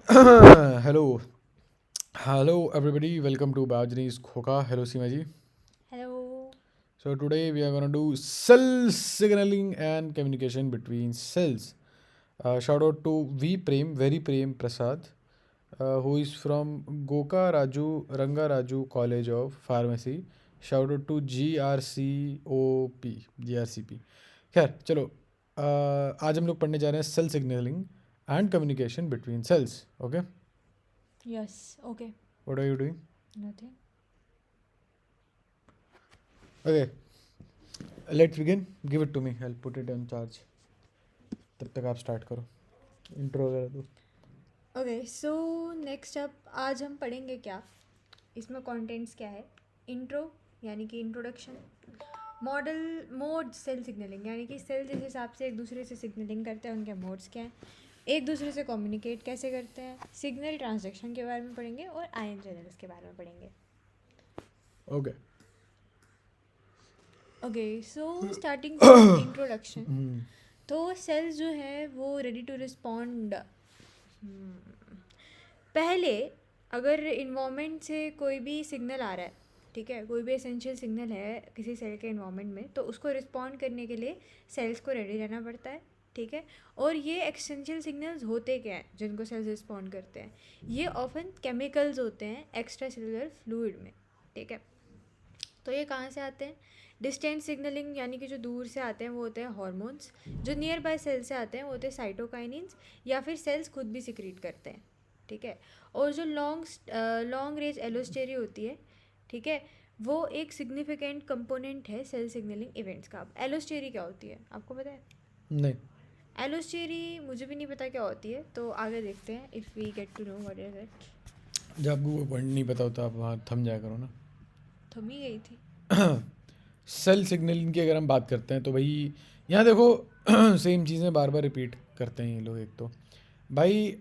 Hello, hello everybody. Welcome to Bajani's Khoka. Hello Seema ji. Hello. So today we are gonna do cell signaling and communication between cells. Shout out to V Prem, very Prem Prasad, who is from Goka Raju Ranga Raju College of Pharmacy. Shout out to GRCOP. खैर चलो, आज हम लोग पढ़ने जा रहे हैं cell signalling and communication between cells. Okay, Yes. Okay. What are you doing? Nothing. Okay, let's begin. Give it to me, I will put it on charge. तब तक आप स्टार्ट करो इंट्रो वगैरह दो. Okay. So next up आज हम पढ़ेंगे क्या? इसमें कंटेंट्स क्या है? इंट्रो यानी कि introduction. Model mode cell signalling यानी कि सेल जिस हिसाब से एक दूसरे से सिग्नलिंग करते हैं उनके मोड्स क्या हैं. एक दूसरे से कम्युनिकेट कैसे करते हैं. सिग्नल ट्रांसडक्शन के बारे में पढ़ेंगे और आयन चैनल्स के बारे में पढ़ेंगे. Okay. Okay. So starting from introduction. तो सेल्स जो है वो रेडी टू रिस्पॉन्ड. पहले अगर इन्वामेंट से कोई भी सिग्नल आ रहा है, ठीक है, कोई भी एसेंशियल सिग्नल है किसी सेल के इन्वामेंट में, तो उसको रिस्पॉन्ड करने के लिए सेल्स को रेडी रहना पड़ता है. ठीक है. और ये एसेंशियल सिग्नल्स होते क्या हैं जिनको सेल्स रिस्पॉन्ड करते हैं? ये ऑफन केमिकल्स होते हैं एक्स्ट्रा सेलुलर फ्लूइड में. ठीक है. तो ये कहाँ से आते हैं? डिस्टेंट सिग्नलिंग यानी कि जो दूर से आते हैं वो होते हैं हार्मोन्स. जो नियर बाय सेल से आते हैं वो होते हैं साइटोकाइनिन्स, या फिर सेल्स खुद भी सिक्रीट करते हैं. ठीक है. और जो लॉन्ग रेंज एलोस्टेरी होती है, ठीक है, वो एक सिग्निफिकेंट कंपोनेंट है सेल सिग्नलिंग इवेंट्स का. अब एलोस्टेरी क्या होती है आपको पता है? नहीं. एलोस्टेरी मुझे भी नहीं पता क्या होती है, तो आगे देखते हैं if we get to know what is it. जब आपको कोई पॉइंट नहीं पता होता आप वहाँ थम जाया करो ना. थम ही गई थी. सेल सिग्नलिंग की अगर हम बात करते हैं तो भाई यहाँ देखो, सेम चीज़ें बार बार रिपीट करते हैं ये लोग. एक तो भाई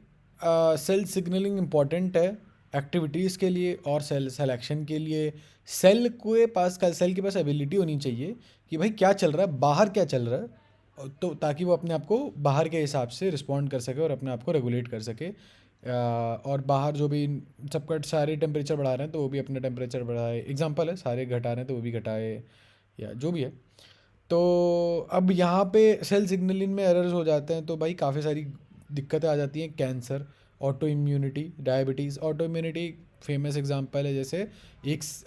सेल सिग्नलिंग इम्पॉर्टेंट है एक्टिविटीज़ के लिए और सेल सेलेक्शन के लिए. सेल के पास एबिलिटी होनी चाहिए कि भाई क्या चल रहा है बाहर, क्या चल रहा है, तो ताकि वो अपने आप को बाहर के हिसाब से रिस्पॉन्ड कर सके और अपने आप को रेगुलेट कर सके. और बाहर जो भी सबका सारे टेम्परेचर बढ़ा रहे हैं तो वो भी अपना टेम्परेचर बढ़ाए. एग्जांपल है, सारे घटा रहे हैं तो वो भी घटाए, या जो भी है. तो अब यहाँ पे सेल सिग्नलिंग में एरर्स हो जाते हैं तो भाई काफ़ी सारी दिक्कतें आ जाती हैं. Cancer, auto immunity, diabetes. Auto immunity famous example है. जैसे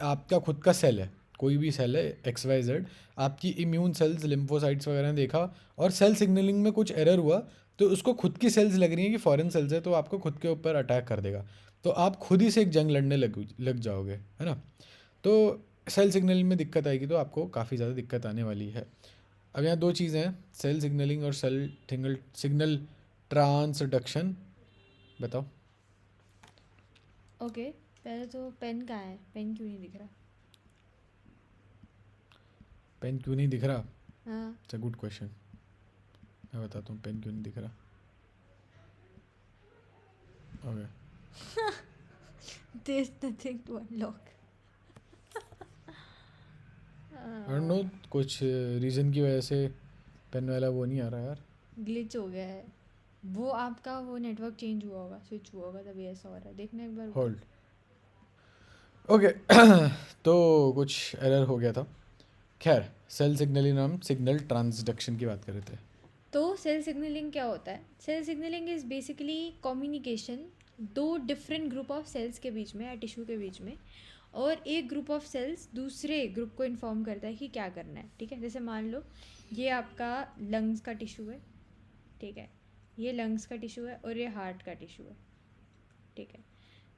आपका खुद का सेल है, कोई भी सेल है XYZ, आपकी इम्यून सेल्स लिम्फोसाइट्स वगैरह ने देखा और सेल सिग्नलिंग में कुछ एरर हुआ तो उसको खुद की सेल्स लग रही हैं कि फॉरेन सेल्स है, तो आपको खुद के ऊपर अटैक कर देगा. तो आप खुद ही से एक जंग लड़ने लग जाओगे, है ना. तो सेल सिग्नलिंग में दिक्कत आएगी तो आपको काफ़ी ज़्यादा दिक्कत आने वाली है. अब यहाँ दो चीज़ें हैं, सेल सिग्नलिंग और सेल सिग्नल ट्रांसडक्शन. बताओ. ओके. पहले तो पेन कहाँ है? पेन क्यों नहीं दिख रहा? पेन क्यों नहीं दिख रहा? हाँ. It's a good question. मैं बताता हूँ पेन क्यों नहीं दिख रहा. Okay. There's nothing to unlock. I don't no, कुछ रीज़न की वजह से पेन वाला वो नहीं आ रहा यार. ग्लिच हो गया है. वो आपका वो नेटवर्क चेंज हुआ होगा, स्विच हुआ होगा, तभी ऐसा हो रहा है. देखना एक बार ऊपर. होल्ड. ओके. तो कुछ एरर हो गया था. खैर, सेल सिग्नलिंग, हम सिग्नल ट्रांसडक्शन की बात कर रहे थे. तो सेल सिग्नलिंग क्या होता है? Cell signalling is basically communication दो डिफरेंट ग्रुप ऑफ सेल्स के बीच में या टिश्यू के बीच में, और एक ग्रुप ऑफ सेल्स दूसरे ग्रुप को इन्फॉर्म करता है कि क्या करना है. ठीक है. जैसे मान लो ये आपका लंग्स का टिश्यू है. ठीक है. ये लंग्स का टिश्यू है और ये हार्ट का टिश्यू है. ठीक है.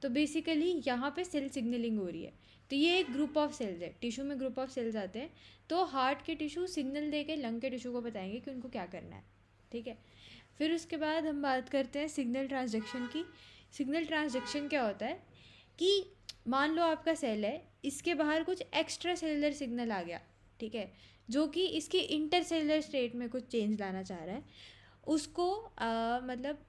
तो बेसिकली यहाँ पे सेल सिग्नलिंग हो रही है. तो ये एक ग्रुप ऑफ सेल्स है. टिश्यू में ग्रुप ऑफ सेल्स आते हैं. तो हार्ट के टिश्यू सिग्नल दे के लंग के टिश्यू को बताएंगे कि उनको क्या करना है. ठीक है. फिर उसके बाद हम बात करते हैं सिग्नल ट्रांसडक्शन की. सिग्नल ट्रांसडक्शन क्या होता है कि मान लो आपका सेल है, इसके बाहर कुछ एक्स्ट्रा सेलुलर सिग्नल आ गया. ठीक है. जो कि इसकी इंटर सेलुलर स्टेट में कुछ चेंज लाना चाह रहा है. उसको मतलब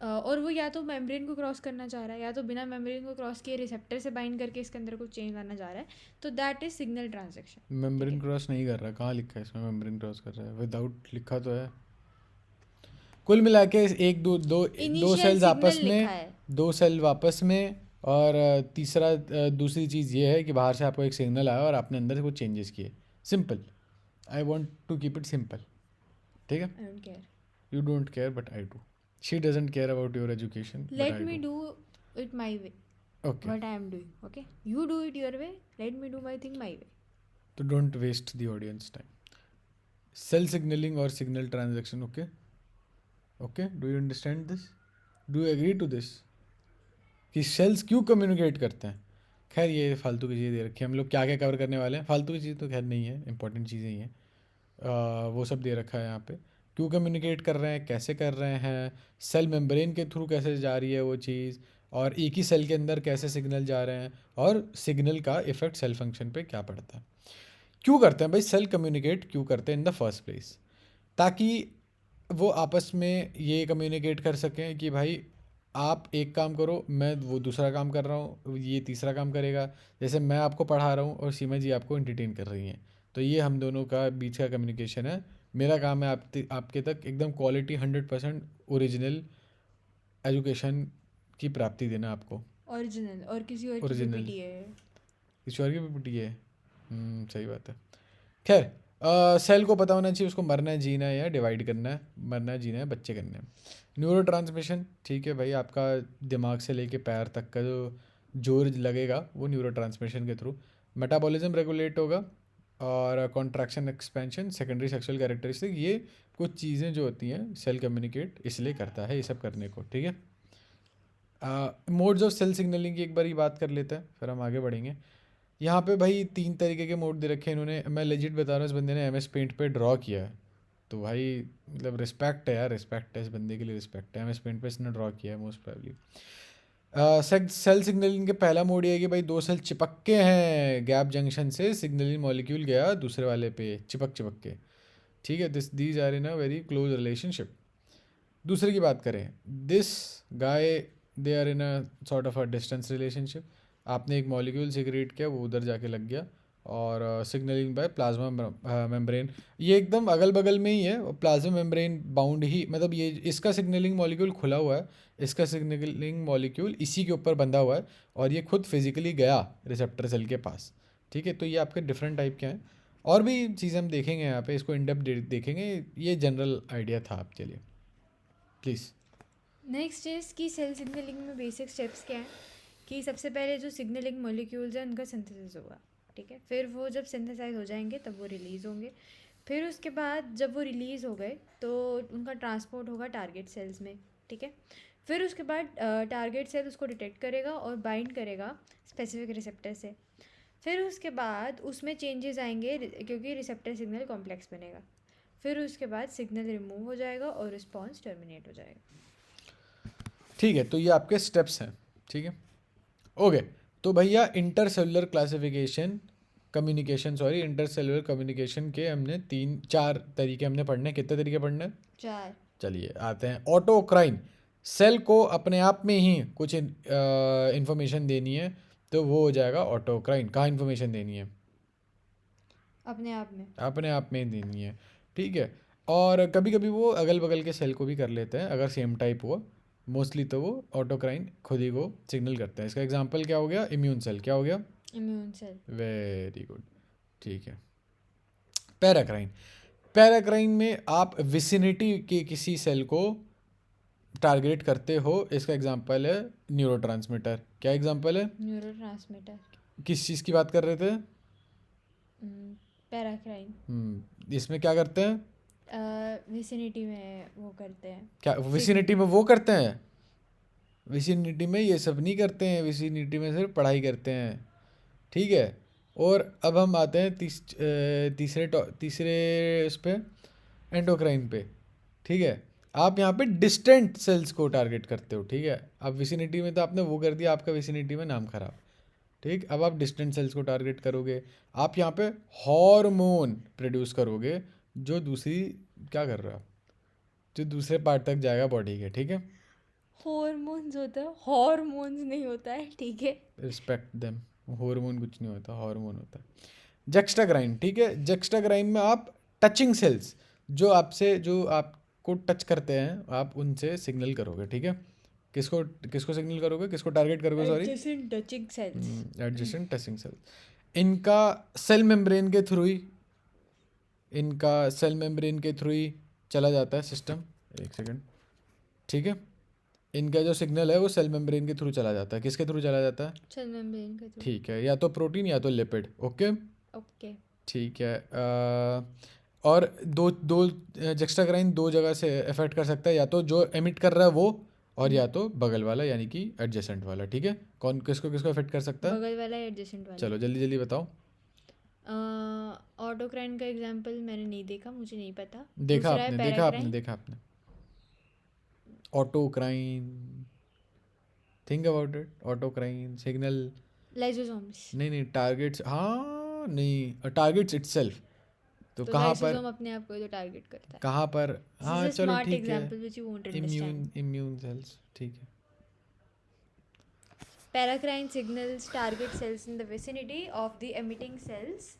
और वो या तो मेम्ब्रेन को क्रॉस करना चाह रहा है या तो बिना मेम्ब्रेन को क्रॉस किए रिसेप्टर से बाइंड करके इसके अंदर कुछ चेंज लाना चाह रहा है. तो दैट इज सिग्नल ट्रांसडक्शन. ठीक मेम्ब्रेन है. क्रॉस नहीं कर रहा, कहाँ लिखा है इसमें मेम्ब्रेन क्रॉस कर रहा है? विदाउट लिखा तो है. कुल मिला के एक दो इनिशियल सेल्स आपस सिग्नल में, लिखा है। दो सेल आपस में, और दूसरी चीज़ ये है कि बाहर से आपको एक सिग्नल आया और आपने अंदर से कुछ चेंजेस किए। Simple. I want to keep it simple. ठीक है। I don't care, you don't care but I do. She doesn't care about your education but let I me do. Do it my way, okay, what I am doing. Okay, you do it your way, let me do my thing my way. तो don't waste the audience time. Cell signalling और signal transaction. Okay okay, do you understand this? Do you agree to this कि cells क्यों communicate करते हैं? खैर ये फालतू की चीज़ दे रखी है, हम लोग क्या क्या कवर करने वाले हैं। फालतू की चीज़ तो खैर नहीं है, इंपॉर्टेंट चीज़ें ही हैं। वो सब दे रखा है यहाँ पे। क्यों कम्युनिकेट कर रहे हैं, कैसे कर रहे हैं, सेल मेम्ब्रेन के थ्रू कैसे जा रही है वो चीज़, और एक ही सेल के अंदर कैसे सिग्नल जा रहे हैं, और सिग्नल का इफ़ेक्ट सेल फंक्शन पे क्या पड़ता है। क्यों करते हैं भाई सेल कम्युनिकेट, क्यों करते हैं इन द फर्स्ट प्लेस? ताकि वो आपस में ये कम्युनिकेट कर सकें कि भाई आप एक काम करो, मैं वो दूसरा काम कर रहा हूँ, ये तीसरा काम करेगा। जैसे मैं आपको पढ़ा रहा हूँ और सीमा जी आपको एंटरटेन कर रही हैं, तो ये हम दोनों का बीच का कम्युनिकेशन है। मेरा काम है आपके तक एकदम क्वालिटी 100% ओरिजिनल एजुकेशन की प्राप्ति देना आपको। ओरिजिनल और किसी और की ओरिजिनल पीपीटी है। ईश्वर की पीपीटी है। सही बात है। खैर, सेल को पता होना चाहिए उसको मरना है, जीना है या डिवाइड करना है। मरना है, जीना है, बच्चे करने हैं। न्यूरो ट्रांसमिशन, ठीक है भाई, आपका दिमाग से लेके पैर तक का जो जोर लगेगा वो न्यूरो ट्रांसमिशन के थ्रू। मेटाबॉलिज्म रेगुलेट होगा, और contraction expansion, secondary sexual characteristic, ये कुछ चीज़ें जो होती हैं सेल कम्युनिकेट इसलिए करता है ये सब करने को। ठीक है। मोड्स ऑफ सेल सिग्नलिंग की एक बार ही बात कर लेते हैं, फिर हम आगे बढ़ेंगे। यहाँ पे भाई 3 तरीके के मोड दे रखे हैं इन्होंने। मैं लेजिट बता रहा हूँ, इस बंदे ने MS पेंट पे ड्रॉ किया है, तो भाई मतलब रिस्पेक्ट है यार, रिस्पेक्ट है इस बंदे के लिए, रिस्पेक्ट है। MS पेंट पे इसने ड्रॉ किया है मोस्ट प्रोबेबली। सेल सिग्नलिंग के पहला मोड ये है कि भाई दो सेल चिपक के हैं गैप जंक्शन से, सिग्नलिंग मॉलिक्यूल गया दूसरे वाले पे चिपक चिपक के। ठीक है, these are in a very close relationship. दूसरे की बात करें, this guy they are in a sort of a distance relationship. आपने एक मॉलिक्यूल सिक्रेट किया, वो उधर जाके लग गया, और सिग्नलिंग बाय प्लाज्मा मेम्ब्रेन। ये एकदम अगल बगल में ही है, प्लाज्मा मेम्ब्रेन बाउंड ही, मतलब ये इसका सिग्नलिंग मॉलिक्यूल खुला हुआ है, इसका सिग्नलिंग मॉलिक्यूल इसी के ऊपर बंधा हुआ है, और ये खुद फिजिकली गया रिसेप्टर सेल के पास। ठीक है, तो ये आपके डिफरेंट टाइप के हैं, और भी चीज़ें हम देखेंगे यहाँ पे, इसको इनडेप्थ देखेंगे। ये जनरल आइडिया था आपके लिए, प्लीज़। नेक्स्ट इज कि सेल सिग्नलिंग में बेसिक स्टेप्स क्या हैं, कि सबसे पहले जो सिग्नलिंग मॉलिक्यूल्स हैं उनका सिंथेसिस होगा। ठीक है, फिर वो जब सिंथेसाइज हो जाएंगे तब वो रिलीज़ होंगे। फिर उसके बाद जब वो रिलीज़ हो गए तो उनका ट्रांसपोर्ट होगा टारगेट सेल्स में। ठीक है, फिर उसके बाद टारगेट सेल उसको डिटेक्ट करेगा और बाइंड करेगा स्पेसिफिक रिसेप्टर से। फिर उसके बाद उसमें चेंजेस आएंगे क्योंकि रिसेप्टर सिग्नल कॉम्प्लेक्स बनेगा। फिर उसके बाद सिग्नल रिमूव हो जाएगा और रिस्पॉन्स टर्मिनेट हो जाएगा। ठीक है, तो ये आपके स्टेप्स हैं। ठीक है, ओके। तो भैया intercellular classification communication, sorry intercellular communication के हमने 3-4 तरीके हमने पढ़ने। कितने तरीके पढ़ने? 4। चलिए आते हैं। ऑटोक्राइन, सेल को अपने आप में ही कुछ इंफॉर्मेशन देनी है, तो वो हो जाएगा ऑटोक्राइन। कहाँ इंफॉर्मेशन देनी है? अपने आप में। अपने आप में ही देनी है। ठीक है, और कभी कभी वो अगल बगल के सेल को भी कर लेते हैं अगर सेम टाइप हो। मोस्टली तो वो ऑटोक्राइन खुद ही को सिग्नल करते हैं। इसका एग्जांपल क्या हो गया? Immune cell. क्या हो गया? Immune cell. Very good. ठीक है, पैराक्राइन, पैराक्राइन में आप विसिनिटी के किसी सेल को टारगेट करते हो। इसका एग्जांपल है न्यूरोट्रांसमीटर। क्या एग्जांपल है? न्यूरोट्रांसमीटर। किस चीज़ की बात कर रहे थे? पैराक्राइन। इसमें क्या करते हैं? विसिनिटी में वो करते हैं। क्या विसिनिटी में वो करते हैं? विसिनिटी में ये सब नहीं करते हैं, विसिनिटी में सिर्फ पढ़ाई करते हैं। ठीक है, और अब हम आते हैं तीसरे उस पे, एंडोक्राइन पे। ठीक है, आप यहाँ पे डिस्टेंट सेल्स को टारगेट करते हो। ठीक है, अब विसिनिटी में तो आपने वो कर दिया, आपका विसिनिटी में नाम खराब। ठीक, अब आप डिस्टेंट सेल्स को टारगेट करोगे। आप यहाँ पे हार्मोन प्रोड्यूस करोगे, जो दूसरी क्या कर रहा है, जो दूसरे पार्ट तक जाएगा बॉडी के। ठीक है, हॉर्मोन्स होता है, हॉर्मोन्स नहीं होता है। ठीक है, रिस्पेक्ट देम। हार्मोन कुछ नहीं होता, हार्मोन होता है। जक्स्टाग्राइन, ठीक है, जक्स्टाग्राइन में आप टचिंग सेल्स, जो आपसे जो आप को टच करते हैं आप उनसे सिग्नल करोगे, ठीक है। किसको किसको सिग्नल करोगे, किसको टारगेट करोगे, sorry, adjacent touching cells. Adjacent touching cell. इनका सेल मेम्ब्रेन के थ्रू ही इनका सेल मेम्ब्रेन के थ्रू ही चला जाता है सिस्टम। एक सेकंड, ठीक है। इनका जो सिग्नल है वो सेल मेम्ब्रेन के थ्रू चला जाता है। किसके थ्रू चला जाता है? सेल मेम्ब्रेन के थ्रू। ठीक है, या तो प्रोटीन या तो लिपिड। Okay, okay. ठीक है। और दो दो जेक्स्ट्राक्राइन दो जगह से अफेक्ट कर सकता है, या तो जो एमिट कर रहा है वो, और या तो बगल वाला यानी कि एडजेसेंट वाला, ठीक है। कौन किसको किसको अफेक्ट कर सकता है? बगल वाला एडजेसेंट वाला। चलो जल्दी जल्दी बताओ। ऑटोक्राइन का एग्जांपल मैंने नहीं देखा, मुझे नहीं पता। देखा दूसरा है आपने, पैराक्राइन। देखा आपने autocrine, think about it. Autocrine signal, lysosomes. नहीं नहीं, टारगेट्स, हाँ नहीं, टारगेट्स इटसेल्फ। तो तो कहाँ पर, लाइसोसोम अपने आप को तो टारगेट करता है। कहाँ पर? दिस हाँ इज अ चलो स्मार्ट ठीक है, example which you won't understand. Immune cells, ठीक है। Paracrine signals target cells in the vicinity of the emitting cells.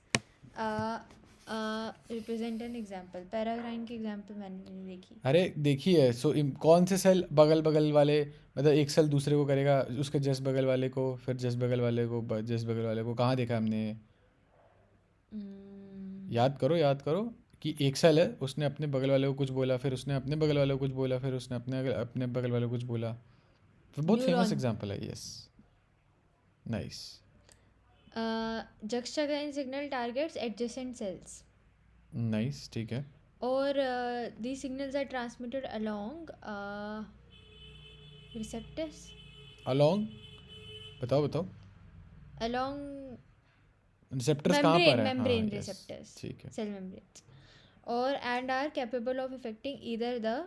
Represent an example. Paracrine की example मैंने नहीं देखी। अरे देखिए, कौन से सेल बगल बगल वाले, मतलब एक सेल दूसरे को करेगा, उसके जस्ट बगल वाले को, फिर जस्ट बगल वाले को, जस्ट बगल वाले को, कहाँ देखा हमने? याद करो, याद करो कि एक सेल है, उसने अपने बगल वाले को कुछ बोला, फिर उसने अपने बगल वाले को कुछ बोला, फिर उसने अपने बगल वाले को कुछ बोला। फिर बहुत फेमस न्यूरॉन। एग्जांपल है, yes, nice. Juxtacrine signal targets adjacent cells. Nice, ठीक है। और these signals are transmitted along receptors. Along, बताओ बताओ, Along रिसेप्टर्स कहाँ पर है? हाँ membrane यस, receptors. ठीक है। Cell membranes. और and are capable of affecting either the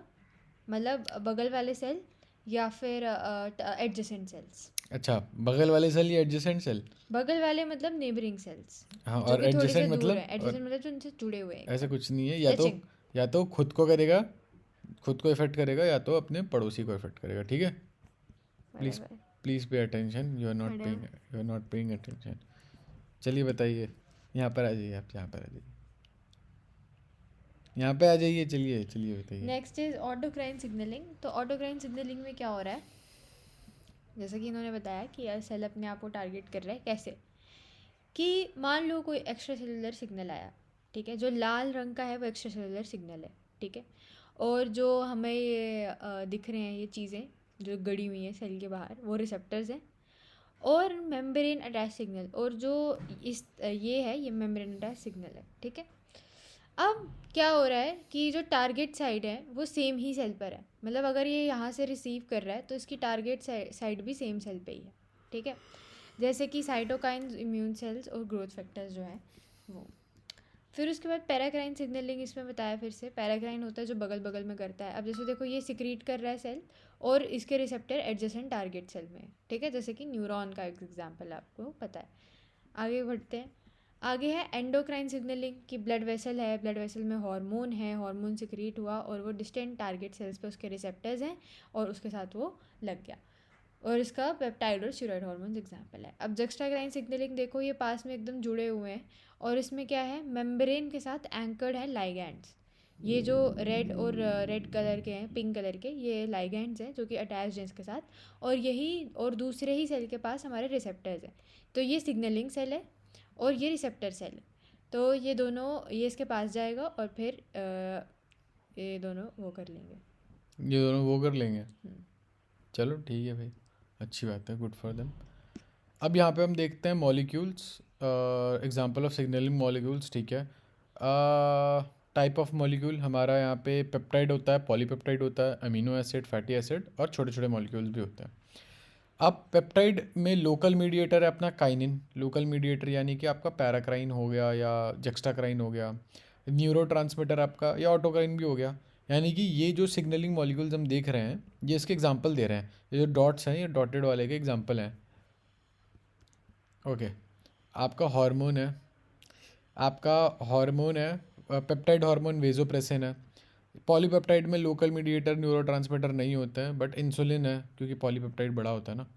मतलब बगल वाले सेल या फिर एडजेसेंट सेल्स। अच्छा, बगल वाले सेल या एडजेसेंट सेल? बगल वाले मतलब नेबरिंग सेल्स, हाँ, जो और कि थोड़े से एडजेसेंट दूर मतलब? है। एडजेसेंट मतलब जो उनसे जुड़े हुए हैं ऐसा एकदम। कुछ नहीं है, टचिंग। या तो खुद को करेगा, खुद को इफेक्ट करेगा, या तो अपने पड़ोसी को इफेक्ट करेगा, ठीक है। Please please pay attention, you are not paying attention. चलिए बताइए, यहाँ पर आ जाइए, आप यहाँ पर आ जाइए, यहाँ पे आ जाइए, चलिए चलिए बताइए। Next is autocrine signalling. तो ऑटोक्राइन सिग्नलिंग में क्या हो रहा है, जैसा कि इन्होंने बताया कि सेल अपने आप को टारगेट कर रहा है। कैसे कि मान लो कोई एक्स्ट्रा सेलुलर सिग्नल आया, ठीक है, जो लाल रंग का है वो एक्स्ट्रा सेलुलर सिग्नल है, ठीक है। और जो हमें ये दिख रहे हैं ये चीज़ें जो गड़ी हुई हैं सेल के बाहर, वो रिसेप्टर्स हैं। और मेम्ब्रेन अटैच सिग्नल, और जो इस ये है, ये मेम्ब्रेन अटैच सिग्नल है, ठीक है। अब क्या हो रहा है कि जो टारगेट साइड है वो सेम ही सेल पर है, मतलब अगर ये यहाँ से रिसीव कर रहा है तो इसकी टारगेट साइड भी सेम सेल पे ही है, ठीक है। जैसे कि साइटोकाइन्स, इम्यून सेल्स और ग्रोथ फैक्टर्स जो हैं वो। फिर उसके बाद पैराक्राइन सिग्नलिंग इसमें बताया। फिर से पैराक्राइन होता है जो बगल बगल में करता है। अब जैसे देखो ये सिक्रीट कर रहा है सेल, और इसके रिसेप्टर एडजेसेंट टारगेट सेल में है, ठीक है। जैसे कि न्यूरॉन का एक एग्जाम्पल आपको पता है। आगे बढ़ते हैं। आगे है एंडोक्राइन सिग्नलिंग, कि ब्लड वेसल है, ब्लड वेसल में हार्मोन है, हार्मोन सिक्रीट हुआ और वो डिस्टेंट टारगेट सेल्स पे उसके रिसेप्टर्स हैं और उसके साथ वो लग गया, और इसका पेप्टाइड और स्टीरॉयड हार्मोन्स एग्जाम्पल है। अब जक्स्टाक्राइन सिग्नलिंग देखो, ये पास में एकदम जुड़े हुए हैं, और इसमें क्या है, मेम्ब्रेन के साथ एंकर्ड है लाइगैंड्स। ये जो रेड कलर के हैं, पिंक कलर के, ये लाइगैंड्स हैं जो कि अटैच्ड हैं इसके साथ, और यही और दूसरे ही सेल के पास हमारे रिसेप्टर्स हैं। तो ये सिग्नलिंग सेल है और ये रिसेप्टर सेल है। तो ये दोनों, ये इसके पास जाएगा और फिर ये दोनों वो कर लेंगे, ये दोनों वो कर लेंगे। चलो ठीक है भाई, अच्छी बात है, गुड फॉर देम। अब यहाँ पे हम देखते हैं molecules, example of signalling molecules, ठीक है। टाइप ऑफ मॉलिक्यूल हमारा यहाँ पे पेप्टाइड होता है, पॉलीपेप्टाइड होता है, अमीनो एसिड, फैटी एसिड, और छोटे छोटे मॉलिक्यूल्स भी होते हैं। अब पेप्टाइड में लोकल मीडिएटर है अपना काइनिन। लोकल मीडिएटर यानी कि आपका पैराक्राइन हो गया या जेक्स्टाक्राइन हो गया, न्यूरोट्रांसमीटर आपका, या ऑटोक्राइन भी हो गया। यानी कि ये जो सिग्नलिंग मॉलिक्यूल्स हम देख रहे हैं, ये इसके एग्जांपल दे रहे हैं। ये जो डॉट्स हैं, ये डॉटेड वाले के एग्जांपल हैं। ओके, आपका हार्मोन है, पेप्टाइड हार्मोन वेजोप्रेसिन है। पॉलीपेप्टाइड में लोकल मीडिएटर न्यूरोट्रांसमीटर नहीं होते हैं, बट इंसुलिन है क्योंकि पॉलीपेप्टाइड बड़ा होता है ना।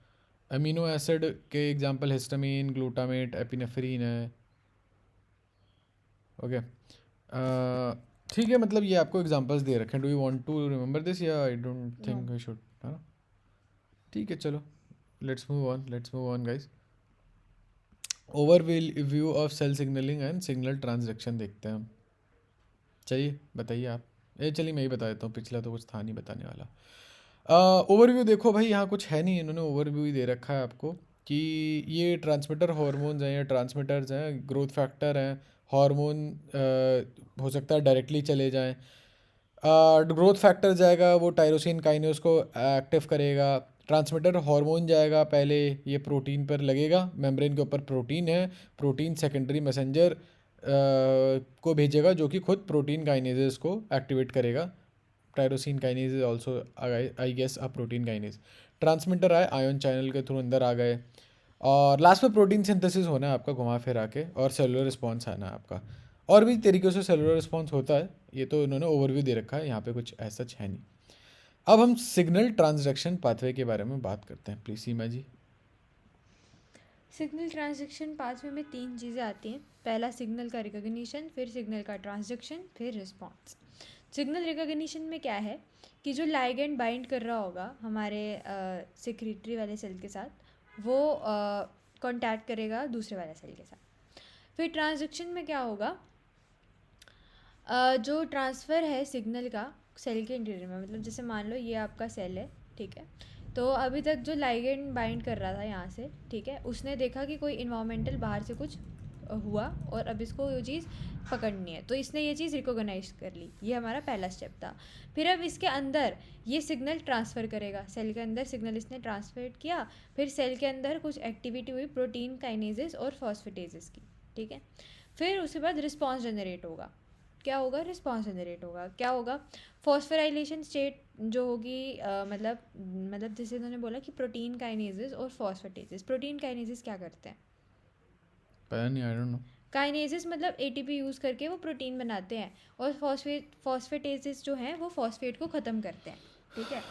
अमीनो एसिड के एग्जांपल हिस्टामिन, ग्लूटामेट, एपिनेफ्रीन है। ओके, ठीक है, मतलब ये आपको एग्जांपल्स दे रखे हैं। Do you want to remember this या I don't know. Think we should, है ना? ठीक है, चलो let's move on guys. Overview of cell signalling and signal transduction देखते हैं हम। चलिए बताइए आप। चलिए मैं ही बता देता हूँ, पिछला तो कुछ था नहीं बताने वाला। ओवरव्यू देखो भाई, यहाँ कुछ है नहीं, इन्होंने ओवरव्यू ही दे रखा है आपको कि ये ट्रांसमिटर हार्मोन्स हैं या ट्रांसमिटर्स हैं, ग्रोथ फैक्टर हैं, हार्मोन हो सकता है डायरेक्टली चले जाएं। ग्रोथ फैक्टर जाएगा वो टायरोसिन काइनेस को एक्टिव करेगा। ट्रांसमिटर हार्मोन जाएगा पहले, ये प्रोटीन पर लगेगा, मेम्ब्रेन के ऊपर प्रोटीन है, प्रोटीन सेकेंडरी मैसेंजर को भेजेगा जो कि खुद प्रोटीन काइनेजेस को एक्टिवेट करेगा। Tyrosine kinase is also I guess a protein kinase. Transmitter आए आयन चैनल के थ्रू अंदर आ गए, और लास्ट में प्रोटीन सिंथेसिस होना है आपका घुमा फिरा के, और सेलुलर रिस्पॉन्स आना है आपका। और भी तरीक़ों से सेलुलर रिस्पॉन्स होता है, ये तो इन्होंने ओवरव्यू दे रखा है, यहाँ पे कुछ ऐसा है नहीं। अब हम सिग्नल ट्रांसडक्शन पाथवे के बारे में बात करते हैं, please Seema ji. Signal transduction pathway में 3 चीज़ें आती हैं। पहला सिग्नल का रिकॉग्निशन, फिर सिग्नल का ट्रांसडक्शन, फिर रिस्पॉन्स। सिग्नल रिकॉग्निशन में क्या है कि जो लाइगेंड बाइंड कर रहा होगा हमारे सिक्रीटरी वाले सेल के साथ, वो कांटेक्ट करेगा दूसरे वाले सेल के साथ। फिर ट्रांसडक्शन में क्या होगा, जो ट्रांसफ़र है सिग्नल का सेल के इंटीरियर में, मतलब जैसे मान लो ये आपका सेल है, ठीक है। तो अभी तक जो लाइगेंड बाइंड कर रहा था यहाँ से, ठीक है, उसने देखा कि कोई इन्वामेंटल बाहर से कुछ हुआ और अब इसको वो चीज़ पकड़नी है, तो इसने ये चीज़ रिकॉग्नाइज कर ली। ये हमारा पहला स्टेप था। फिर अब इसके अंदर ये सिग्नल ट्रांसफ़र करेगा, सेल के अंदर सिग्नल इसने ट्रांसफर किया। फिर सेल के अंदर कुछ एक्टिविटी हुई प्रोटीन काइनेजेस और फॉस्फेटेजेस की, ठीक है। फिर उसके बाद रिस्पॉन्स जनरेट होगा। क्या होगा? रिस्पॉन्स जनरेट होगा। क्या होगा? फॉस्फोराइलेशन स्टेट जो होगी, मतलब जैसे उन्होंने बोला कि प्रोटीन काइनेजेस और फॉस्फेटेजेस। प्रोटीन काइनेजेस क्या करते हैं? पता नहीं, आई डोंट नो। काइनेजेस मतलब एटीपी यूज़ करके वो प्रोटीन बनाते हैं, और फॉस्फेटेजेस जो हैं वो फॉस्फेट को ख़त्म करते हैं, ठीक है।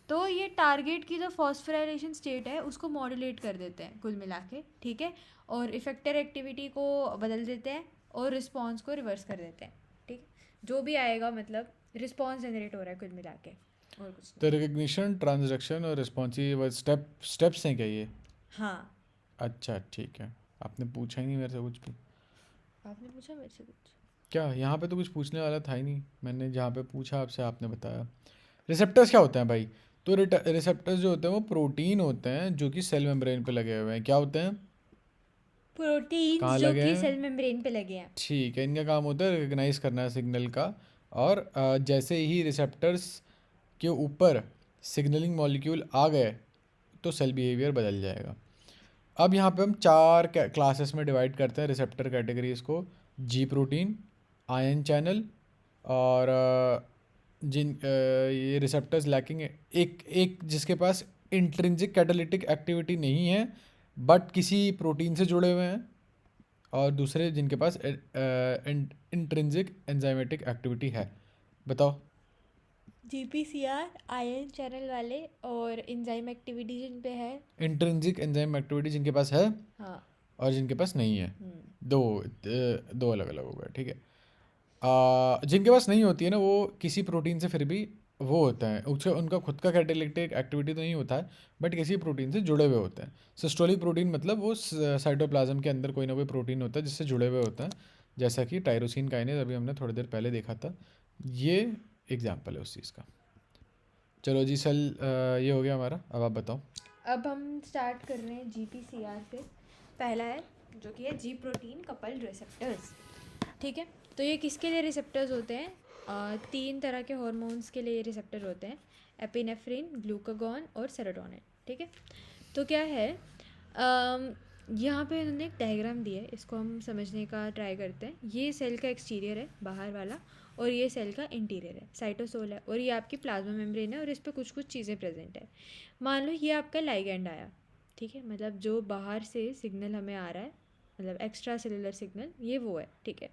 तो ये टारगेट की जो फॉस्फोराइलेशन स्टेट है उसको मॉड्यूलेट कर देते हैं कुल मिला के, ठीक है। और इफेक्टर एक्टिविटी को बदल देते हैं और रिस्पॉन्स को रिवर्स कर देते हैं, ठीक। जो भी आएगा मतलब रिस्पॉन्स जनरेट हो रहा है कुल मिला के, और कुछ तो नहीं। रिकग्निशन, ट्रांसडक्शन और रिस्पॉन्सिव स्टेप्स हैं क्या ये? हाँ। अच्छा ठीक है, आपने पूछा ही नहीं मेरे से कुछ भी। आपने पूछा मेरे से कुछ? क्या यहाँ पे तो कुछ पूछने वाला था ही नहीं, मैंने जहाँ पे पूछा आपसे आपने बताया। रिसेप्टर्स क्या होते हैं भाई? तो रिसेप्टर्स जो होते हैं वो प्रोटीन होते हैं जो कि सेल मेम्ब्रेन पे लगे हुए हैं। क्या होते हैं? प्रोटीन्स कहाँ जो लगे कि हैं? सेल मेम्ब्रेन पे लगे हैं। ठीक है, इनका काम होता है रिकग्नाइज करना है सिग्नल का, और जैसे ही रिसेप्टर्स के ऊपर सिग्नलिंग मॉलिक्यूल आ गए तो सेल बिहेवियर बदल जाएगा। अब यहाँ पे हम 4 क्लासेस में डिवाइड करते हैं रिसेप्टर कैटेगरीज को। जी प्रोटीन, आयन चैनल, और ये रिसेप्टर्स लैकिंग, एक एक जिसके पास इंट्रिंसिक कैटालिटिक एक्टिविटी नहीं है बट किसी प्रोटीन से जुड़े हुए हैं, और दूसरे जिनके पास इंट्रिंसिक एंजाइमेटिक एक्टिविटी है। बताओ। जीपीसीआर आयन चैनल वाले, और एंजाइम एक्टिविटी जिन पे है। इंट्रिंसिक एंजाइम एक्टिविटी जिनके पास है हाँ। और जिनके पास नहीं है, हम्म। दो अलग अलग हो गए, ठीक है। जिनके पास नहीं होती है ना, वो किसी प्रोटीन से फिर भी वो होता है, उससे उनका खुद का कैटालिटिक एक्टिविटी तो नहीं होता है बट किसी प्रोटीन से जुड़े हुए होते हैं। सिस्टोलिक प्रोटीन मतलब वो साइटोप्लाज्म के अंदर कोई ना कोई प्रोटीन होता है जिससे जुड़े हुए होता है, जैसा कि टायरोसिन काइनेज अभी हमने थोड़ी देर पहले देखा था। ये एग्जाम्पल है उस चीज़ का। चलो जी सर, ये हो गया हमारा, अब आप बताओ। अब हम स्टार्ट कर रहे हैं जीपीसीआर से। पहला है जो कि है जी प्रोटीन कपल्ड रिसेप्टर्स, ठीक है। तो ये किसके लिए रिसेप्टर्स होते हैं? 3 तरह के हॉर्मोन्स के लिए ये रिसेप्टर होते हैं, एपिनेफ्रिन, ग्लूकागॉन और सेरोटोनिन, ठीक है। तो क्या है, यहाँ पे इन्होंने एक डायग्राम दी है, इसको हम समझने का ट्राई करते हैं। ये सेल का एक्सटीरियर है बाहर वाला, और ये सेल का इंटीरियर है, साइटोसोल है, और ये आपकी प्लाज्मा मेम्ब्रेन है, और इस पर कुछ कुछ चीज़ें प्रेजेंट है। मान लो ये आपका लाइगैंड आया, ठीक है, मतलब जो बाहर से सिग्नल हमें आ रहा है, मतलब एक्स्ट्रा सेलुलर सिग्नल, ये वो है, ठीक है।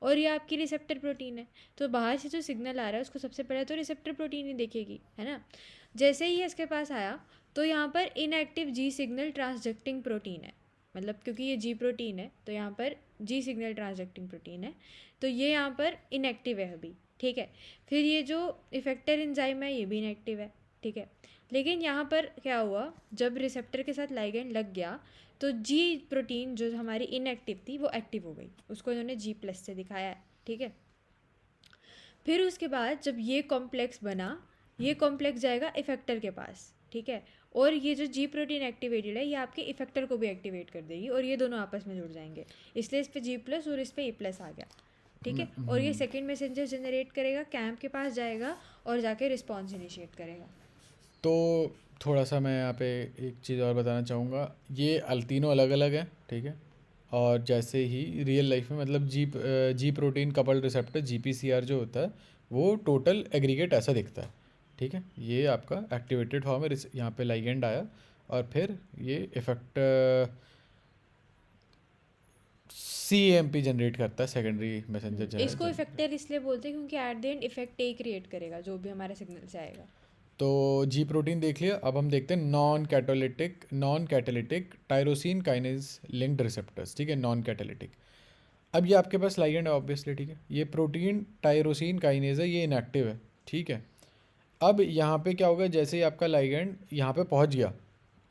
और ये आपकी रिसेप्टर प्रोटीन है। तो बाहर से जो सिग्नल आ रहा है उसको सबसे पहले तो रिसेप्टर प्रोटीन ही देखेगी, है ना। जैसे ही ये इसके पास आया तो यहाँ पर इनएक्टिव जी सिग्नल ट्रांसडक्टिंग प्रोटीन है, मतलब क्योंकि ये जी प्रोटीन है तो यहाँ पर जी सिग्नल ट्रांसडक्टिंग प्रोटीन है, तो ये यहाँ पर इनएक्टिव है अभी, ठीक है। फिर ये जो इफेक्टर एंजाइम है ये भी इनएक्टिव है, ठीक है। लेकिन यहाँ पर क्या हुआ, जब रिसेप्टर के साथ लाइगैंड लग गया तो जी प्रोटीन जो हमारी इनएक्टिव थी वो एक्टिव हो गई, उसको इन्होंने जी प्लस से दिखाया है, ठीक है। फिर उसके बाद जब ये कॉम्प्लेक्स बना, ये कॉम्प्लेक्स जाएगा इफेक्टर के पास, ठीक है। और ये जो जी प्रोटीन एक्टिवेटेड है ये आपके इफेक्टर को भी एक्टिवेट कर देगी और ये दोनों आपस में जुड़ जाएंगे, इसलिए इस पे जी प्लस और इस पे ई प्लस आ गया, ठीक है। और ये सेकंड मैसेंजर जनरेट करेगा, कैंप के पास जाएगा और जाके रिस्पॉन्स इनिशिएट करेगा। तो थोड़ा सा मैं यहाँ पे एक चीज़ और बताना चाहूँगा, ये तीनों अलग अलग हैं, ठीक है। और जैसे ही रियल लाइफ में मतलब जी प्रोटीन कपल्ड रिसेप्टर GPCR जो होता है वो टोटल एग्रीगेट ऐसा दिखता है, ठीक है। ये आपका एक्टिवेटेड फॉर्म है, यहाँ पे लाइगेंड आया और फिर ये इफेक्ट CAMP जनरेट करता है, सेकेंडरी मैसेंजर इसको जनरेट। इफेक्टर इसलिए बोलते हैं क्योंकि at the end effect A create करेगा जो भी हमारे सिग्नल से आएगा। तो जी प्रोटीन देख लिया, अब हम देखते हैं non catalytic tyrosine kinase linked receptors, ठीक है, नॉन कैटालिटिक। अब ये आपके पास लाइगेंड है ऑब्वियसली, ठीक है। ये प्रोटीन टायरोसिन काइनेज है, ये इनएक्टिव है, ठीक है। अब यहाँ पे क्या होगा, जैसे ही आपका लाइगेंड यहाँ पे पहुँच गया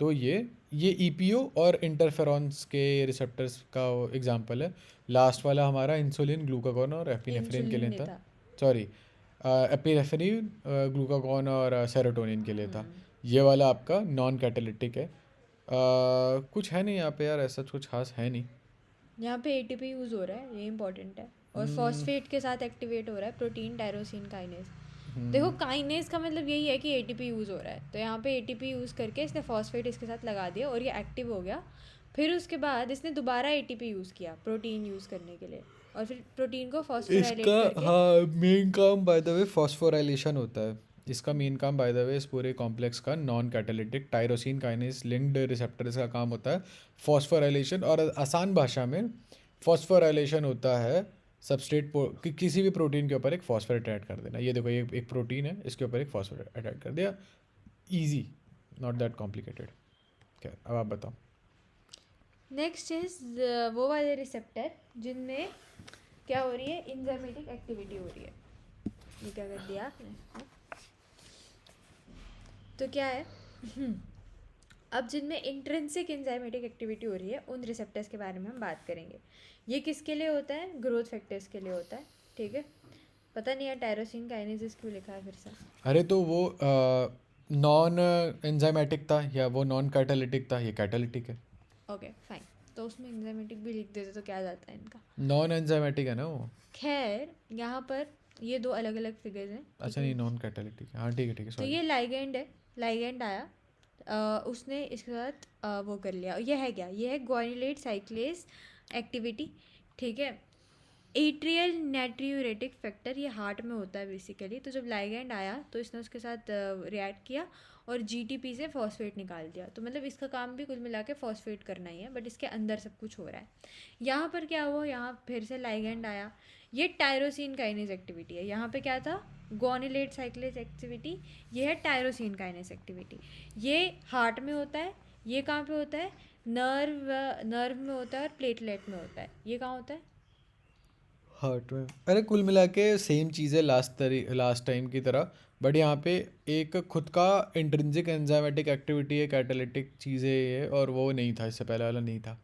तो ये EPO और इंटरफेरॉन्स के रिसेप्टर्स का एग्जांपल है। लास्ट वाला हमारा इंसुलिन, ग्लूकागॉन और एपिनेफ्रिन के इंसुलिन लिए नहीं था, था। सॉरी एपिनेफ्रिन, ग्लूकागॉन और सेरोटोनिन के लिए था। ये वाला आपका नॉन कैटालिटिक है। कुछ है नहीं यहाँ पे यार, ऐसा कुछ खास है नहीं। यहाँ पे एटीपी यूज़ हो रहा है, ये इंपॉर्टेंट है, और फॉस्फेट के साथ एक्टिवेट हो रहा है प्रोटीन टायरोसिन काइनेज। देखो काइनेज का मतलब यही है कि एटीपी यूज़ हो रहा है, तो यहाँ पे एटीपी यूज़ करके इसने फॉस्फेट इसके साथ लगा दिया और ये एक्टिव हो गया। फिर उसके बाद इसने दोबारा एटीपी यूज़ किया प्रोटीन यूज़ करने के लिए, और फिर प्रोटीन को फॉस्फोराइलेट इसका करके हाँ मेन काम बाय द वे फॉस्फोराइलेशन होता है। इसका मेन काम बाय द वे इस पूरे कॉम्प्लेक्स का non catalytic tyrosine kinase linked receptors का काम होता है फॉस्फोराइलेशन। और आसान भाषा में फॉस्फोराइलेशन होता है किसी भी प्रोटीन के ऊपर एक फॉस्फेट ऐड कर देना। ये देखो ये एक प्रोटीन है, इसके ऊपर एक फॉस्फेट ऐड कर दिया, इजी, नॉट दैट कॉम्प्लिकेटेड। क्या अब आप बताओ। नेक्स्ट इज वो वाले रिसेप्टर जिनमें क्या हो रही है, इंजाइमेटिक एक्टिविटी हो रही है। ये क्या कर दिया आपने, हाँ? तो क्या है अब जिनमें इंट्रिंसिक एंजाइमेटिक एक्टिविटी हो रही है उन रिसेप्टर्स के बारे में हम बात करेंगे। ये किसके लिए होता है, ग्रोथ फैक्टर्स के लिए होता है, ठीक है। पता नहीं यार टायरोसिन काइनेसिस क्यों लिखा है फिर से। अरे तो वो नॉन एंजाइमेटिक था या वो नॉन कैटालिटिक था, ये कैटालिटिक है। ओके फाइन, तो उसमें एंजाइमेटिक भी लिख देते तो क्या जाता है इनका। नॉन एंजाइमेटिक है ना वो। खैर यहाँ पर ये दो अलग अलग फिगर्स हैं, ठीक अच्छा है। नहीं, नॉन कैटालिटिक है, हाँ ठीक है तो सॉरी। ये लाइगेंड है, लाइगेंड आया, उसने इसके साथ वो कर लिया, ये है क्या, ये है ग्वानिलेट साइक्लेस एक्टिविटी, ठीक है। एट्रियल नाट्रियूरेटिक फैक्टर ये हार्ट में होता है बेसिकली। तो जब लाइगेंड आया तो इसने उसके साथ रिएक्ट किया और जीटीपी से फॉस्फेट निकाल दिया। तो मतलब इसका काम भी कुल मिला के फॉस्फेट करना ही है, बट इसके अंदर सब कुछ हो रहा है। यहाँ पर क्या हुआ, यहाँ फिर से लाइगेंड आया, ये टायरोसिन काइनेज एक्टिविटी है। यहाँ पे क्या था, ग्वानिलेट साइक्लेस एक्टिविटी, ये है टायरोसिन काइनेज एक्टिविटी। ये हार्ट में होता है, ये कहाँ पे होता है, नर्व में होता है और प्लेटलेट में होता है। ये कहाँ होता है, हार्ट में। अरे कुल मिला के सेम चीज़ है लास्ट टाइम की तरह, बट यहाँ पे एक खुद का इंट्रिंसिक एंजाइमेटिक एक्टिविटी है, कैटालिटिक चीज़ें ये, और वो नहीं था, इससे पहले वाला नहीं था।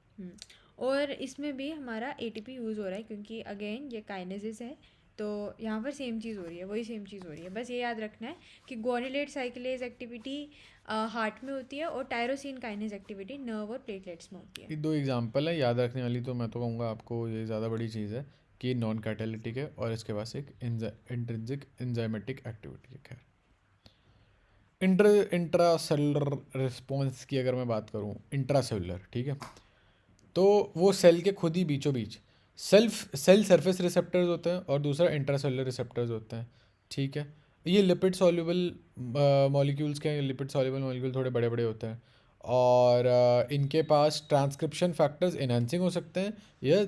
और इसमें भी हमारा एटीपी यूज़ हो रहा है क्योंकि अगेन ये काइनेसिस है, तो यहाँ पर सेम चीज़ हो रही है, वही सेम चीज़ हो रही है। बस ये याद रखना है कि ग्वानिलेट साइक्लेज एक्टिविटी हार्ट में होती है और टायरोसिन काइनेज एक्टिविटी नर्व और प्लेटलेट्स में होती है। ये दो एग्जांपल है याद रखने वाली, तो मैं तो कहूँगा आपको ये ज़्यादा बड़ी चीज़ है कि नॉन कैटालिटिक है और इसके पास एक इंट्रिंसिक एंजाइमेटिक एक्टिविटी है। खैर इंट्रासेलुलर रिस्पॉन्स की अगर मैं बात करूँ, इंट्रासेलुलर, ठीक है, तो वो सेल के खुद ही बीचों बीच सेल सरफेस रिसेप्टर्स होते हैं और दूसरा इंट्रासेलुलर रिसेप्टर्स होते हैं, ठीक है। ये लिपिड सॉल्युबल मॉलिक्यूल्स के, लिपिड सॉल्युबल मॉलिक्यूल थोड़े बड़े बड़े होते हैं और इनके पास ट्रांसक्रिप्शन फैक्टर्स इनहेंसिंग हो सकते हैं या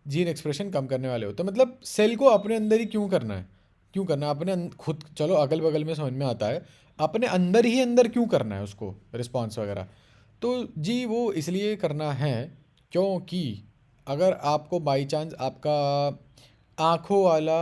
जीन एक्सप्रेशन कम करने वाले होते हैं। मतलब सेल को अपने अंदर ही क्यों करना है, खुद चलो अगल बगल में समझ में आता है, अपने अंदर ही अंदर क्यों करना है उसको रिस्पॉन्स वगैरह। तो जी वो इसलिए करना है क्योंकि अगर आपको बाई चांस आपका आँखों वाला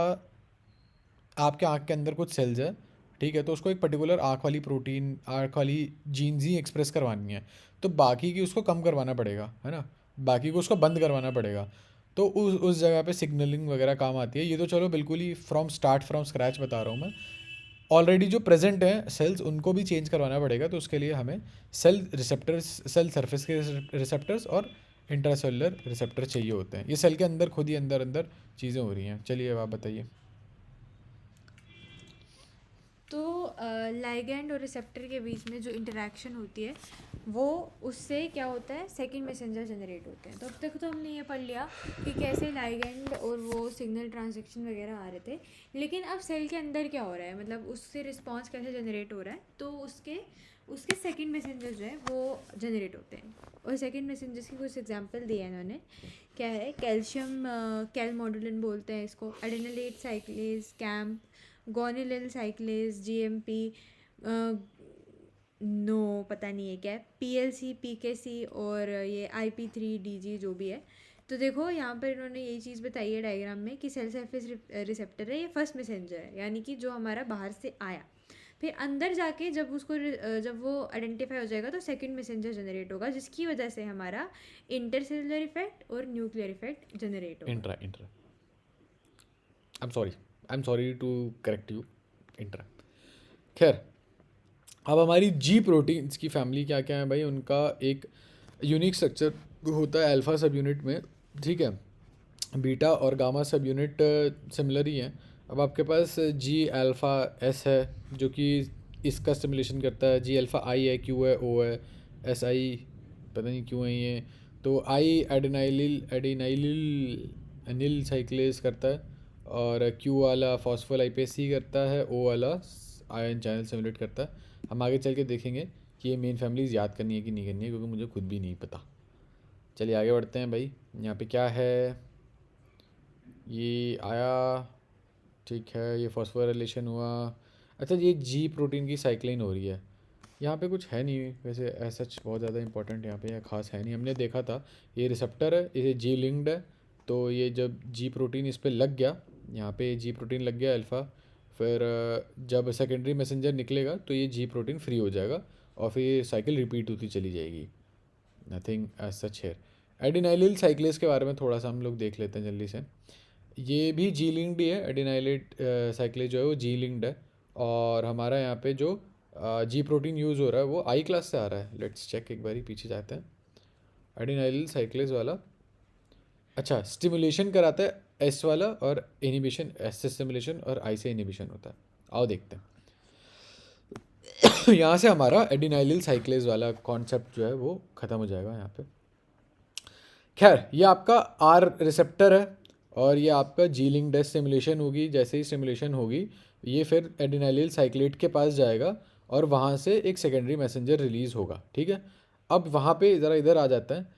आपके आँख के अंदर कुछ सेल्स है, ठीक है, तो उसको एक पर्टिकुलर आँख वाली प्रोटीन, आँख वाली जीन्स ही एक्सप्रेस करवानी है, तो बाकी की उसको कम करवाना पड़ेगा, है ना, बाकी को उसको बंद करवाना पड़ेगा। तो उस जगह पे सिग्नलिंग वगैरह काम आती है। ये तो चलो बिल्कुल ही फ्रॉम स्क्रैच बता रहा हूँ मैं। ऑलरेडी जो प्रेजेंट हैं सेल्स उनको भी चेंज करवाना पड़ेगा, तो उसके लिए हमें सेल रिसेप्टर्स, सेल सरफेस के रिसेप्टर्स और इंट्रासेलुलर रिसेप्टर चाहिए होते हैं। ये सेल के अंदर खुद ही अंदर अंदर चीज़ें हो रही हैं। चलिए अब आप बताइए। तो लाइगैंड और रिसेप्टर के बीच में जो इंटरेक्शन होती है वो उससे क्या होता है, सेकंड मैसेंजर जनरेट होते हैं। तो अब तक तो हमने ये पढ़ लिया कि कैसे लाइगैंड और वो सिग्नल ट्रांसक्शन वगैरह आ रहे थे, लेकिन अब सेल के अंदर क्या हो रहा है, मतलब उससे रिस्पॉन्स कैसे जनरेट हो रहा है, तो उसके उसके सेकंड मैसेंजर जो है वो जनरेट होते हैं। और सेकंड मैसेंजर्स की कुछ एग्जांपल दिए हैं इन्होंने। क्या है, कैल्शियम कैलमोडुलिन बोलते हैं इसको, adenylate cyclase, cAMP, guanylyl cyclase, GMP, no पता नहीं है क्या है, पीएलसी, पीकेसी और ये IP3DG जो भी है। तो देखो यहाँ पर इन्होंने यही चीज़ बताई है डायग्राम में कि सेल सरफेस रिसेप्टर है, ये फर्स्ट मैसेंजर है, यानी कि जो हमारा बाहर से आया, फिर अंदर जाके जब जब वो आइडेंटिफाई हो जाएगा तो सेकंड मैसेंजर जनरेट होगा, जिसकी वजह से हमारा इंटरसेलुलर इफेक्ट और न्यूक्लियर इफेक्ट जनरेट होगा। Intra intra I am sorry to correct you, intra. खैर, अब हमारी जी प्रोटीन्स की फैमिली क्या क्या है भाई, उनका एक यूनिक स्ट्रक्चर होता है अल्फ़ा सब यूनिट में, ठीक है। बीटा और गामा सब यूनिट सिमिलर ही हैं। अब आपके पास जी अल्फ़ा एस है जो कि इसका स्टिमुलेशन करता है, जी अल्फ़ा आई है, क्यू है, ओ है, एस आई पता नहीं क्यों है ये। तो आई एडिनाइलिल अनिल साइक्लेज करता है, और क्यू वाला फॉस्फोलाइपेस सी करता है, ओ वाला आयन चैनल सिमुलेट करता है। हम आगे चल के देखेंगे कि ये मेन फैमिलीज याद करनी है कि नहीं करनी है, क्योंकि मुझे खुद भी नहीं पता। चलिए आगे बढ़ते हैं भाई। यहाँ पे क्या है, ये आया, ठीक है, ये फॉस्फोराइलेशन हुआ। अच्छा, ये जी प्रोटीन की साइक्लिन हो रही है। यहाँ पे कुछ है नहीं वैसे ऐसा बहुत ज़्यादा इंपॉर्टेंट, यहाँ पे खास है नहीं। हमने देखा था ये रिसेप्टर है, ये जी लिंक्ड है, तो ये जब जी प्रोटीन इस पर लग गया, यहाँ पे जी प्रोटीन लग गया अल्फ़ा, फिर जब सेकेंडरी मैसेंजर निकलेगा तो ये जी प्रोटीन फ्री हो जाएगा और फिर ये साइकिल रिपीट होती चली जाएगी। Nothing as such here. Adenylyl cyclase के बारे में थोड़ा सा हम लोग देख लेते हैं जल्दी से। ये भी जी लिंक्ड ही है, एडिनाइलेट साइक्लेज जो है वो जी लिंक्ड है। और हमारा यहाँ पे जो जी प्रोटीन यूज़ हो रहा है वो आई क्लास से आ रहा है। लेट्स चेक, एक बारी पीछे जाते हैं। एडिनाइलिल साइक्लेज वाला, अच्छा, स्टिमुलेशन कराता है एस वाला, और इनिबिशन एस से स्टिमुलेशन और आई से इनिबिशन होता है। आओ देखते हैं। यहाँ से हमारा एडिनाइलिल साइक्लेज वाला कॉन्सेप्ट जो है वो ख़त्म हो जाएगा यहाँ पे। खैर, ये आपका आर रिसेप्टर है और ये आपका जी लिंक डेस स्टिमुलेशन होगी। जैसे ही स्टिमुलेशन होगी ये फिर एडिनाइलिल साइक्लेट के पास जाएगा और वहाँ से एक सेकेंडरी मैसेंजर रिलीज़ होगा, ठीक है। अब वहाँ पे ज़रा इधर आ जाता है।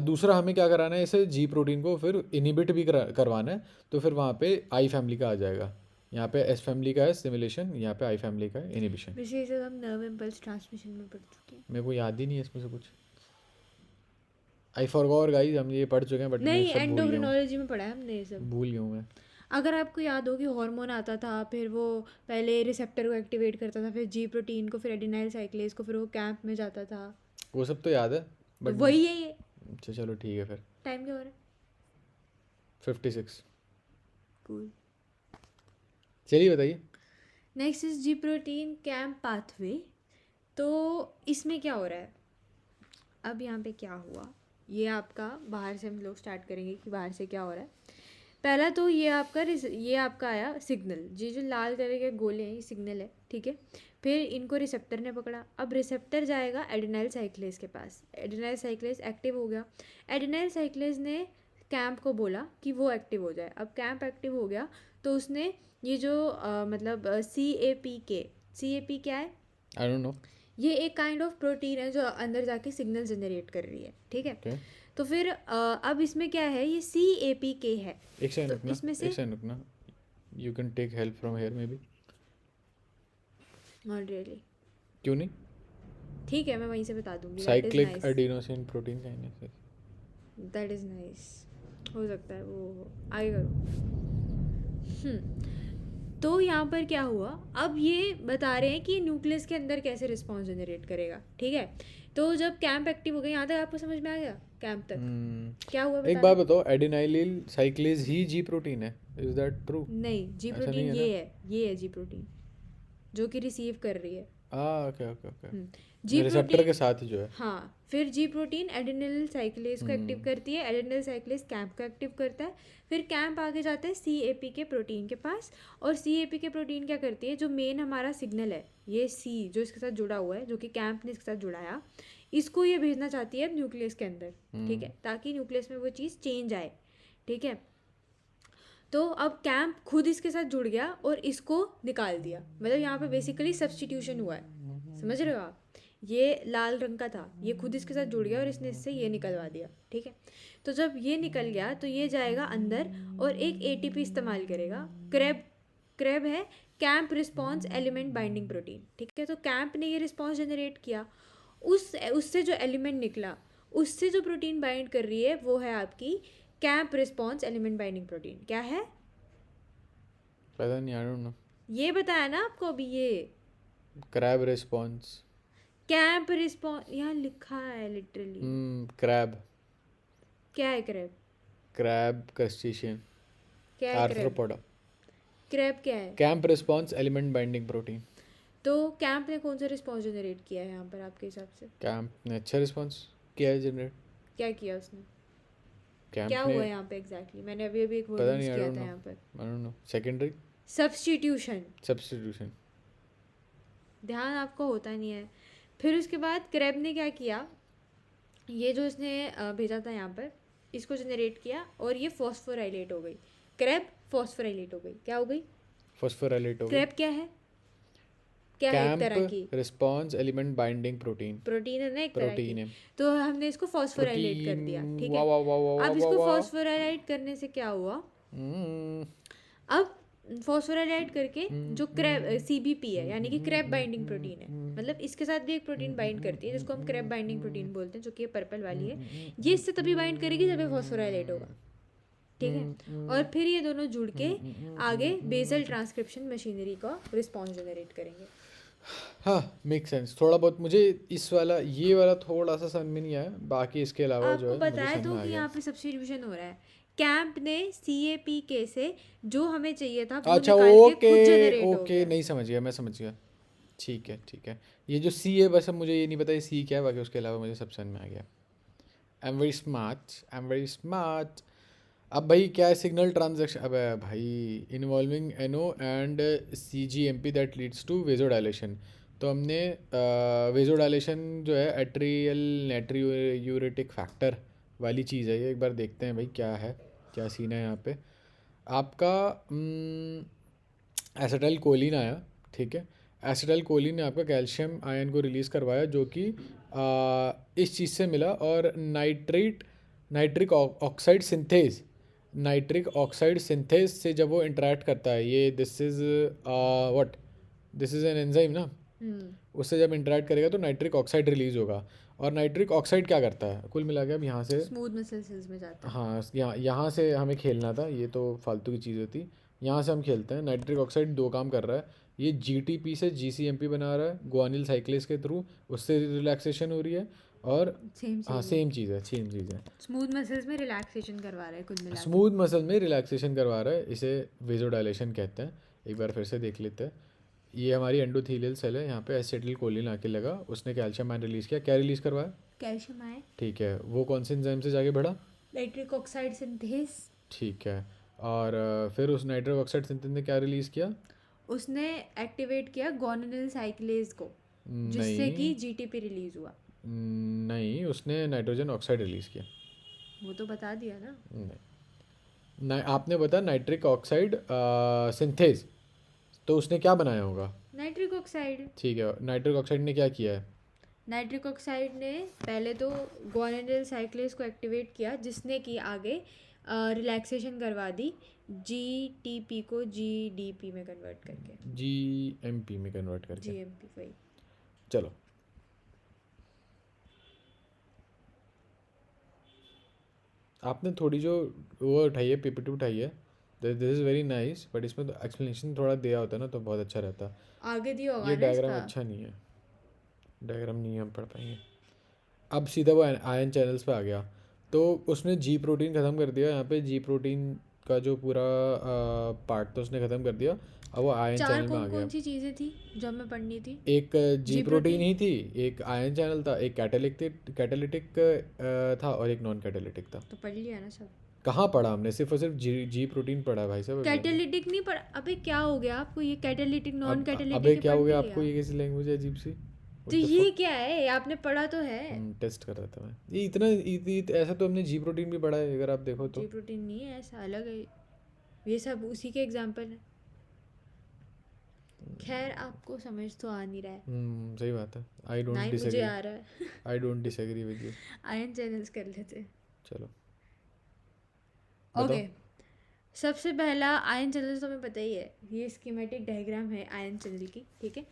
दूसरा हमें क्या कराना है, इसे जी प्रोटीन को फिर इनिबिट भी करवाना है, तो फिर वहाँ पे आई फैमिली का आ जाएगा। यहाँ पे एस फैमिली का है स्टिमुलेशन, यहाँ पे आई फैमिली का है इनिबिशन। वैसे ये सब हम नर्व इम्पल्स ट्रांसमिशन में पढ़ चुके हैं। मेरे को याद ही नहीं है इसमें से कुछ। आई फॉरगॉट गाइस, हम ये पढ़ चुके हैं बट मैं नहीं, सब भूल गया हूँ। एंडोक्रिनोलॉजी में पढ़ा है हमने ये सब। भूल गया हूँ मैं। अगर आपको याद हो कि हार्मोन आता था, फिर वो पहले रिसेप्टर को एक्टिवेट करता था, फिर जी प्रोटीन को, फिर एडिनाइल साइक्लेज को, फिर वो कैंप में जाता था। वो सब तो याद है तो बट। वही है ये। अच्छा चलो ठीक है फिर। टाइम क्या हो रहा है? 56। कूल। चलिए बताइए। Next is ji protein camp pathway. तो इसमें क्या हो रहा है, अब यहाँ पे क्या हुआ, ये आपका बाहर से हम लोग स्टार्ट करेंगे कि बाहर से क्या हो रहा है। पहला तो ये आपका आया सिग्नल, ये जो लाल कलर के गोले हैं ये सिग्नल है, ठीक है। फिर इनको रिसेप्टर ने पकड़ा, अब रिसेप्टर जाएगा एडिनाइल साइक्लेज के पास, एडिनाइल साइक्लेज एक्टिव हो गया, एडिनाइल साइक्लेज ने कैंप को बोला कि वो एक्टिव हो जाए। अब कैंप एक्टिव हो गया तो उसने ये जो मतलब CAPK क्या है, आई डोंट नो। ये एक काइंड ऑफ प्रोटीन है जो अंदर जाके सिग्नल जनरेट कर रही है, ठीक है। ओके, तो फिर अब इसमें क्या है, ये CAPK है। एक सेकंड तो रुकना, इसमें से एक सेकंड रुकना। You can take help from here maybe. Not really. क्यों नहीं? ठीक है, मैं वहीं से बता दूंगी. That is cyclic nice. Adenosine protein kinase. That is nice. हो सकता है वो आगे करो. तो यहाँ पर क्या हुआ, अब ये बता रहे हैं कि न्यूक्लियस के अंदर कैसे रिस्पॉन्स जनरेट करेगा. ठीक है, तो जब कैंप एक्टिव हो गया, यहाँ तक आपको समझ में आ गया कैंप तक क्या हुआ एक बता बात रहे. बताओ, एडिनाइलिल साइक्लेज ही जी प्रोटीन है, इज दैट ट्रू? नहीं, जी ऐसा प्रोटीन नहीं है ये ना? है, ये है जी प्रोटीन जो कि रिसीव कर रही है. Okay okay okay. G receptor के प्रोटीन. साथ ही जो है. हाँ, फिर जी प्रोटीन एडेनिल साइक्लेज को एक्टिव हम्म. करती है, एडेनिल साइक्लेज कैंप को एक्टिव करता है, फिर कैंप आगे जाता है सी ए पी के प्रोटीन के पास, और सी ए पी के प्रोटीन क्या करती है, जो मेन हमारा सिग्नल है, ये सी जो इसके साथ जुड़ा हुआ है, जो कि कैंप ने इसके साथ जुड़ाया, इसको ये भेजना चाहती है न्यूक्लियस के अंदर. ठीक है, ताकि न्यूक्लियस में वो चीज़ चेंज आए. ठीक है, तो अब कैंप खुद इसके साथ जुड़ गया और इसको निकाल दिया. मतलब यहाँ पे बेसिकली सब्स्टिट्यूशन हुआ है. समझ रहे हो आप, ये लाल रंग का था, ये खुद इसके साथ जुड़ गया और इसने इससे ये निकलवा दिया. ठीक है, तो जब ये निकल गया तो ये जाएगा अंदर और एक एटीपी इस्तेमाल करेगा. क्रेब क्रेब है camp response element binding protein. ठीक है, तो कैंप ने ये रिस्पॉन्स जनरेट किया, उससे जो एलिमेंट निकला, उससे जो प्रोटीन बाइंड कर रही है वो है आपकी camp response element binding protein. क्या है पता नहीं, आई डोंट नो. ये बताया ना आपको अभी. ये क्रैब रिस्पॉन्स. कैंप रिस्पॉन्स यहाँ लिखा है लिटरली. क्रैब. क्या है क्रैब? Crab crustacean. क्या है क्रैब? आर्थ्रोपोडा. क्रैब क्या है? Camp response element binding protein. तो कैंप ने कौन सा रिस्पॉन्स जनरेट किया है यहाँ पर आपके हिसाब से? कैंप ने अच्छा रिस्पॉन्स किया है जनरेट. क्या किया उसने? क्या कैंप हुआ ने यहाँ पे एग्जैक्टली? मैंने अभी अभी एक वर्ड पता यूज नहीं, आई किया डोंट था नो. यहाँ पर, आई don't no. Secondary substitution. Substitution. ध्यान आपको होता नहीं है. फिर उसके बाद क्रैब ने क्या किया, ये जो इसने भेजा था यहाँ पर, इसको जनरेट किया और ये फॉस्फोराइलेट हो गई. क्रैब फॉस्फोराइलेट हो गई. क्या हो गई? फॉस्फोराइलेट हो गई. क्रैब क्या है? क्या है? एक तरह की camp response element binding protein. Protein है ना, एक तरह प्रोटीन की. है. तो हमने इसको फॉस्फोराइलेट कर दिया. ठीक है, वाह वाह वाह वाह अब वाह इसको वाह. फॉस्फोराइलेट करने से क्या हुआ, अब फॉस्फोराइलेट करके जो क्रैब सीबीपी है, यानी कि क्रैब बाइंडिंग प्रोटीन है, मतलब इसके साथ भी एक प्रोटीन बाइंड करती है जिसको हम क्रैब बाइंडिंग प्रोटीन बोलते हैं, जो कि ये पर्पल वाली है. ये इससे तभी बाइंड करेगी जब ये फॉस्फोराइलेट होगा. ठीक है, और फिर ये दोनों जुड़ के आगे बेसल ट्रांसक्रिप्शन मशीनरी का रिस्पॉन्स जनरेट करेंगे. हाँ, मेक सेंस. थोड़ा बहुत मुझे इस वाला, ये वाला थोड़ा सा समझ में नहीं आया, बाकी इसके अलावा जो आपको है मुझे बताया समझ तो में आ कि गया. यहाँ पे सब्स्टिट्यूशन हो रहा है. कैंप ने CAPK से जो हमें चाहिए था वो अच्छा, निकाल के ओके खुद जनरेट हो ओके, गया. नहीं समझ गया, मैं समझ गया. ठीक है ठीक है. ये जो सी है, बस अब मुझे ये नहीं पता ये सी क्या है, बाकी उसके अलावा मुझे सब समझ में आ गया. I am very smart, I am very smart. अब भाई क्या है सिग्नल ट्रांजेक्शन? अब भाई involving NO and CGMP that leads to vasodilation. तो हमने वेजोडाइलेशन जो है एट्रियल नेट्रियूरेटिक फैक्टर वाली चीज़ है ये. एक बार देखते हैं भाई क्या है, क्या सीन है यहाँ पे. आपका एसिटाइल कोलिन आया. ठीक है, एसिटाइल कोलिन ने आपका कैल्शियम आयन को रिलीज़ करवाया, जो कि इस चीज़ से मिला, और नाइट्रिक ऑक्साइड सिंथेज से जब वो इंटरेक्ट करता है, ये दिस इज़ एन एंजाइम ना, उससे जब इंटरेक्ट करेगा तो नाइट्रिक ऑक्साइड रिलीज़ होगा. और नाइट्रिक ऑक्साइड क्या करता है कुल मिला के, अब यहाँ से स्मूथ मसल सेल्स में जाता है. हाँ, यहाँ से हमें खेलना था, ये तो फालतू की चीज़ होती. यहाँ से हम खेलते हैं. नाइट्रिक ऑक्साइड दो काम कर रहा है. ये GTP से GCMP बना रहा है ग्वानिल साइक्लेज के थ्रू, उससे रिलैक्सेशन हो रही है. और हाँ, सेम चीज़ है. स्मूथ मसल्स में रिलैक्सेशन करवा रहा है कुल मिला के. स्मूथ मसल में रिलैक्सेशन करवा रहा है, इसे वेजोडाइलेशन कहते हैं. एक बार फिर से देख लेते हैं. ये हमारी एंडोथेलियल सेल है, यहाँ पे एसिटिल कोलिन आके लगा, उसने कैल्शियम आयन रिलीज़ किया. क्या रिलीज़ करवाया? Calcium ion. ठीक है, वो कौन से एंजाइम से जाके बढ़ा? Nitric oxide synthase. ठीक है, और फिर उस नाइट्रिक ऑक्साइड सिंथेज ने क्या रिलीज़ किया? उसने एक्टिवेट किया ग्वानिल साइक्लेज को, जिससे कि GTP रिलीज हुआ. नहीं, उसने नाइट्रोजन ऑक्साइड रिलीज़ किया. वो तो बता दिया ना. नहीं, आपने बताया नाइट्रिक ऑक्साइड सिंथेज, तो उसने क्या बनाया होगा? Nitric oxide. ठीक है, नाइट्रिक ऑक्साइड ने क्या किया है? नाइट्रिक ऑक्साइड ने पहले तो ग्वानिल साइक्लेज को एक्टिवेट किया, जिसने कि आगे रिलैक्सेशन करवा दी, GTP को GDP में कन्वर्ट करके. GMP में कन्वर्ट करके. GMP वही. चलो, आपने थोड़ी जो वो उठाई है, पीपीटी उठाई है, this is very nice, but इसमें तो एक्सप्लेनेशन थोड़ा दिया होता है ना तो बहुत अच्छा रहता। आगे दिया होगा ये ना डायग्राम इसका। अच्छा नहीं है, डायग्राम नहीं हम पढ़ पाएंगे। अब सीधा वो आयन चैनल्स पे आ गया, तो उसने जी प्रोटीन ख़त्म कर दिया। यहाँ पे जी प्रोटीन का जो पूरा पार्ट तो उसने ख़त्म कर दिया। अब वो आयन चार चैनल में आ कौन गया। कौन सी चीज़ें थी जो हमें पढ़नी थी? एक जी जी प्रोटीन प्रोटीन। ही थी, एक आयन चैनल था, एक कैटालिटिक था और एक नॉन कैटालिटिक था। तो पढ़ लिया ना सब। कहाँ पढ़ा हमने? सिर्फ और सिर्फ जी प्रोटीन पढ़ा है भाई साहब अभी हमने। कैटेलिटिक नहीं पढ़ा? अबे क्या हो गया आपको? ये कैटेलिटिक नॉन अब कैटेलिटिक अबे ही क्या पढ़ हो नहीं गया आपको? लिया? ये कैसी लैंग्वेज है अजीब सी? तो व्हाट द ये फक। क्या है? आपने पढ़ा तो है। टेस्ट कर रहा था मैं, ये इतना ऐसा तो हमने जी प्रोटीन भी पढ़ा है अगर आप देखो जी तो। प्रोटीन नहीं है, ऐसा अलग है। ये सब उसी के एग्जाम्पल है। खैर आपको समझ तो आ नहीं रहा है। सही बात है। आई ना डोंट ही मुझे डिसएग्री। आ रहा है। I don't disagree with you. Ion channels कर लेते हैं। चलो बताओ। ओके। सबसे पहला आयन चैनल तो हमें पता ही है, ये स्कीमेटिक डायग्राम है आयन चैनल की, ठीक है।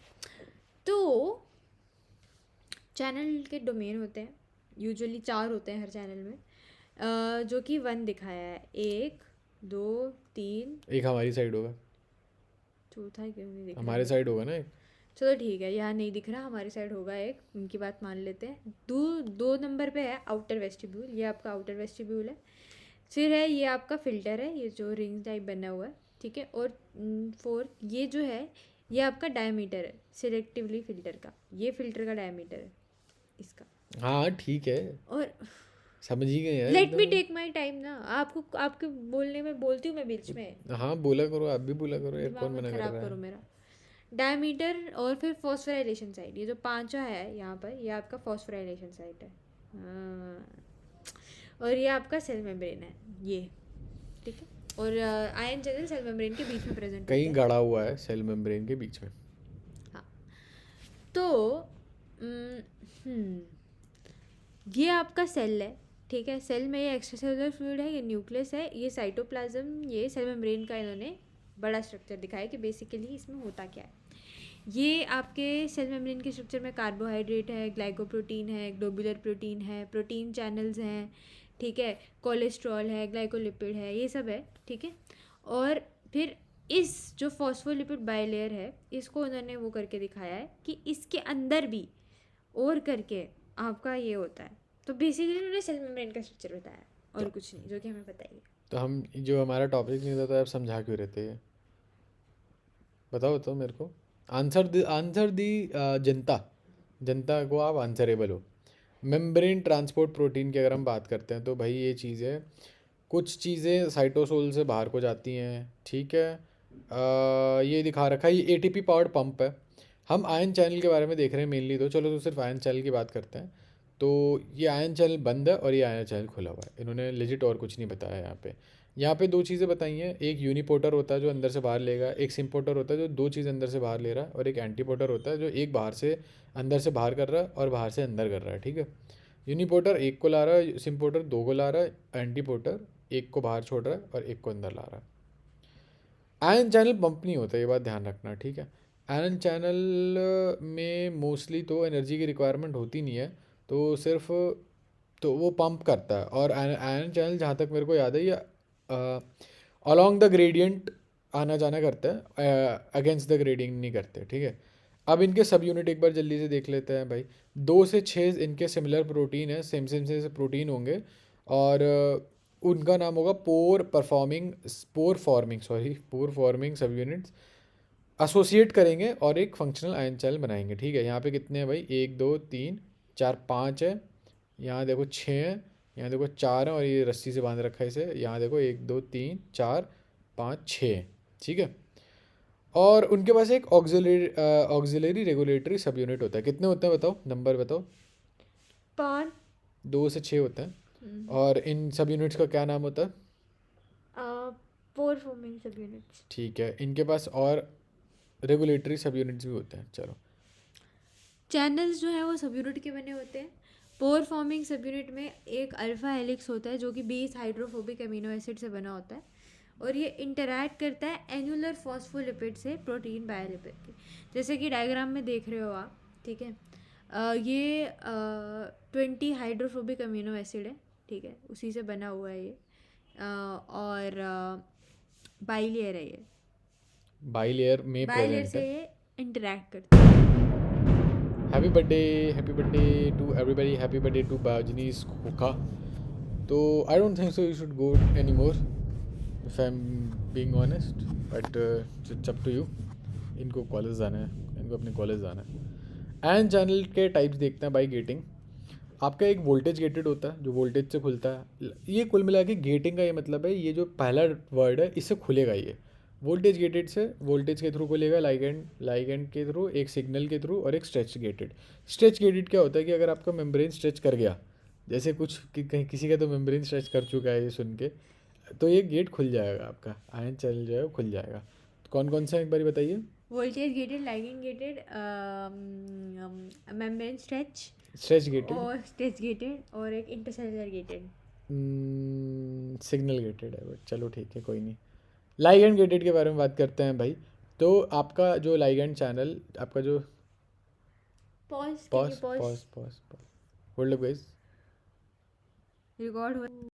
तो चैनल के डोमेन होते हैं, यूजुअली 4 होते हैं हर चैनल में, जो कि 1 दिखाया है। 1 2 3। एक हमारी साइड होगा। चौथा क्यों नहीं दिख रहा हमारे मेरे साइड को? होगा ना एक। चलो ठीक है, यहाँ नहीं दिख रहा, हमारी साइड होगा एक, उनकी बात मान लेते हैं। 2 नंबर पे है आउटर वेस्टिब्यूल, ये आपका आउटर वेस्टिब्यूल है। फिर है ये आपका फ़िल्टर है, ये जो रिंग टाइप बना हुआ है, ठीक है। और 4 ये जो है, ये आपका डायमीटर है सिलेक्टिवली फ़िल्टर का, ये फ़िल्टर का डायमीटर है इसका। हाँ ठीक है, और समझ ही गए यार लेट मी एकदम। टेक माई टाइम ना, आपको आपके बोलने में बोलती हूँ मैं बीच में। हाँ बोला करो, आप भी बोला करो यार, दिमाग कौन मत मना कर ख़राब रहा करो है। मेरा। डायमीटर और फिर फॉस्फोराइलेशन साइट, ये जो पांचवा है यहाँ पर, ये आपका फॉस्फोराइलेशन साइट है। हाँ। और ये आपका सेल मेम्ब्रेन है, ये, ठीक है। और आयन चैनल सेल मेम्ब्रेन के बीच में प्रेजेंट होते कहीं हैं। गड़ा हुआ है सेल मेम्ब्रेन के बीच में। हाँ। तो उम, हम्म, ये आपका सेल है, ठीक है। सेल में ये एक्स्ट्रा सेलुलर फ्लूइड है, ये न्यूक्लियस है, ये साइटोप्लाज्म, ये सेल मेम्ब्रेन का इन्होंने बड़ा स्ट्रक्चर दिखाया कि बेसिकली इसमें होता क्या है। ये आपके सेल मेम्ब्रेन के स्ट्रक्चर में कार्बोहाइड्रेट है, ग्लाइकोप्रोटीन है, ग्लोबुलर प्रोटीन है, प्रोटीन चैनल्स हैं, ठीक है, कोलेस्ट्रॉल है, ग्लाइकोलिपिड है, ये सब है, ठीक है। और फिर इस जो फॉस्फोलिपिड बाइलेयर है, इसको उन्होंने वो करके दिखाया है कि इसके अंदर भी और करके आपका ये होता है। तो बेसिकली उन्होंने सेल मेम्ब्रेन का स्ट्रक्चर बताया और कुछ नहीं, जो कि हमें पता ही है। तो हम जो हमारा टॉपिक नहीं था तो आप समझा क्यों रहते हैं? बताओ तो मेरे को। आंसर दी जनता, जनता को आप आंसरेबल हो। मेम्ब्रेन ट्रांसपोर्ट प्रोटीन की अगर हम बात करते हैं तो भाई ये चीज़ है, कुछ चीज़ें साइटोसोल से बाहर को जाती हैं, ठीक है। ये दिखा रखा है, ये एटीपी पावर्ड पंप है। हम आयन चैनल के बारे में देख रहे हैं मेनली, तो चलो तो सिर्फ आयन चैनल की बात करते हैं। तो ये आयन चैनल बंद है और ये आयन चैनल खुला हुआ है, इन्होंने लेजिट और कुछ नहीं बताया यहाँ पे। यहाँ पे 2 चीज़ें बताई हैं, एक यूनिपोर्टर होता है जो अंदर से बाहर लेगा, एक सिम्पोर्टर होता है जो 2 चीज़ अंदर से बाहर ले रहा है, और एक एंटीपोर्टर होता है जो एक बाहर से अंदर से बाहर कर रहा है और बाहर से अंदर कर रहा है, ठीक है। यूनिपोर्टर एक को ला रहा है, सिम्पोर्टर 2 को ला रहा है, एंटीपोर्टर एक को बाहर छोड़ रहा है और एक को अंदर ला रहा है। आयन चैनल पंप नहीं होता, ये बात ध्यान रखना, ठीक है। आयन चैनल में मोस्टली तो एनर्जी की रिक्वायरमेंट होती नहीं है, तो सिर्फ तो वो पंप करता है। और आयन चैनल जहाँ तक मेरे को याद है, ये अलॉन्ग द ग्रेडियंट आना जाना करता है, अगेंस्ट द ग्रेडियंट नहीं करते, ठीक है। अब इनके सब यूनिट एक बार जल्दी से देख लेते हैं भाई। 2 से 6 इनके सिमिलर प्रोटीन है, सेम सेम से प्रोटीन होंगे, और उनका नाम होगा पोर फॉर्मिंग सब यूनिट्स एसोसिएट करेंगे और एक फंक्शनल आयन चैनल बनाएंगे, ठीक है। यहाँ पे कितने हैं भाई? 1 2 3 4 5 है, यहाँ देखो 6 है, यहाँ देखो 4 है और ये रस्सी से बांध रखा है इसे, यहाँ देखो 1 2 3 4 5 6, ठीक है। और उनके पास एक ऑक्सिलरी रेगुलेटरी सब यूनिट होता है। कितने होते हैं बताओ, नंबर बताओ। 5। 2 से 6 होते हैं। और इन सब यूनिट्स का क्या नाम होता है? पोर फॉर्मिंग सब यूनिट्स। ठीक है, इनके पास और रेगुलेटरी सब यूनिट्स भी होते हैं, चलो। चैनल्स जो है वो सब यूनिट के बने होते हैं। पोर फॉर्मिंग सब यूनिट में एक अल्फा हेलिक्स होता है जो कि 20 हाइड्रोफोबिक अमीनो एसिड से बना होता है, और ये इंटरैक्ट करता है एनुलर फॉस्फोलिपिड से प्रोटीन बायोलिपिड के, जैसे कि डायग्राम में देख रहे हो आप, ठीक है। ये 20 हाइड्रोफोबिक अमीनो एसिड है, ठीक है, उसी से बना हुआ है ये। और बाइलेयर है ये। बाइलेयर में बाइलेयर प्रेजेंट से है। ये इंटरेक्ट करता है। Happy birthday to everybody, happy birthday to बाजनीज खोखा। तो I don't think so you should go any more if I am being honest, but it's up to you. इनको कॉलेज जाना है, इनको अपने कॉलेज जाना है। एंड चैनल के टाइप्स देखते हैं बाई गेटिंग। आपका एक वोल्टेज गेटेड होता है जो वोल्टेज से खुलता है। ये कुल मिला के गेटिंग का ये मतलब है, ये जो पहला वर्ड है इससे खुलेगा ये। वोल्टेज गेटेड से वोल्टेज के थ्रू खुलेगा, लाइगेंड के थ्रू, एक सिग्नल के थ्रू, और एक स्ट्रेच गेटेड। स्ट्रेच गेटेड क्या होता है कि अगर आपका मेम्ब्रेन स्ट्रेच कर गया, जैसे कुछ कहीं किसी का तो मेम्ब्रेन स्ट्रेच कर चुका है ये सुन के, तो ये गेट खुल जाएगा, आपका आयन चल जाएगा, खुल जाएगा। तो कौन कौन सा एक बार बताइए। Voltage gated, ligand gated, membrane stretch, stretch gated, और स्ट्रेच गेटेड, और एक इंटरसेलुलर गेटेड। सिग्नल गेटेड है, बट चलो ठीक है, कोई नहीं। लाइगेंड गेटेड के बारे में बात करते हैं भाई। तो आपका जो लाइगेंड चैनल, आपका जो पॉज, पॉज कीजिए, pause. Pause pause pause, hold up guys. Record हुआ।